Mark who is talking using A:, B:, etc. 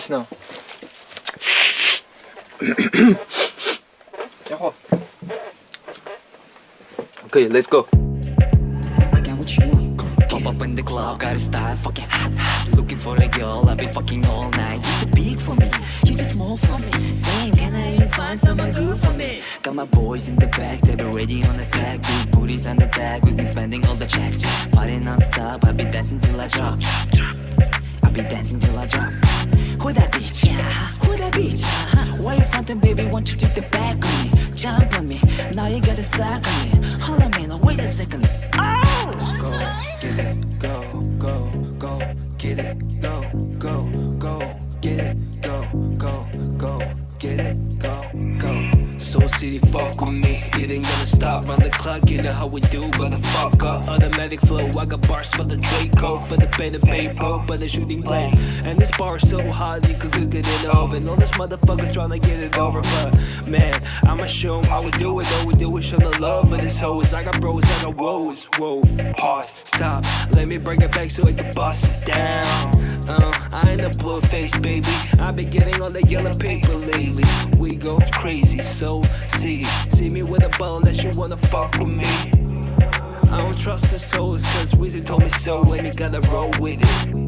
A: this now. Okay, let's go.
B: I got what you want. Pop up in the club, got a style, fucking hot. Looking for a girl, I'll be fucking all night. You too big for me, you too small for me. Damn, can I even find someone good for me? Got my boys in the back, they be ready on attack. Big booties on the tag, with me spending all the check. Party non-stop, I'll be dancing till I drop. I'll be dancing till I drop. Who that bitch? Who that bitch? Why you frontin', baby? Won't you take the back on me? Jump on me, now you got a sack on me. Hold on, man, wait a second. Oh! Go, get it, go, go, go, get it, go, go, go, get it, go, go, go, get it, go, go.
C: Soul City, fuck with me. It ain't gonna stop round the clock, you know how we do, motherfucker. Automatic flow, I got bars for the Draco, for the pen and paper, but the shooting blade. And this bar is so hot, you could cook it in the oven. All these motherfuckers tryna get it over, but man, I'ma show 'em how we do it. All we do is show the love of this hoes. I got bros, I got woes. Whoa, pause, stop. Let me bring it back so it can bust it down. I ain't a blue face, baby. I've been getting all the yellow paper lately. We go crazy, Soul City. See me with a ball unless you wanna fuck with me. I don't trust the souls, cause Weezy told me so, and you gotta roll with it.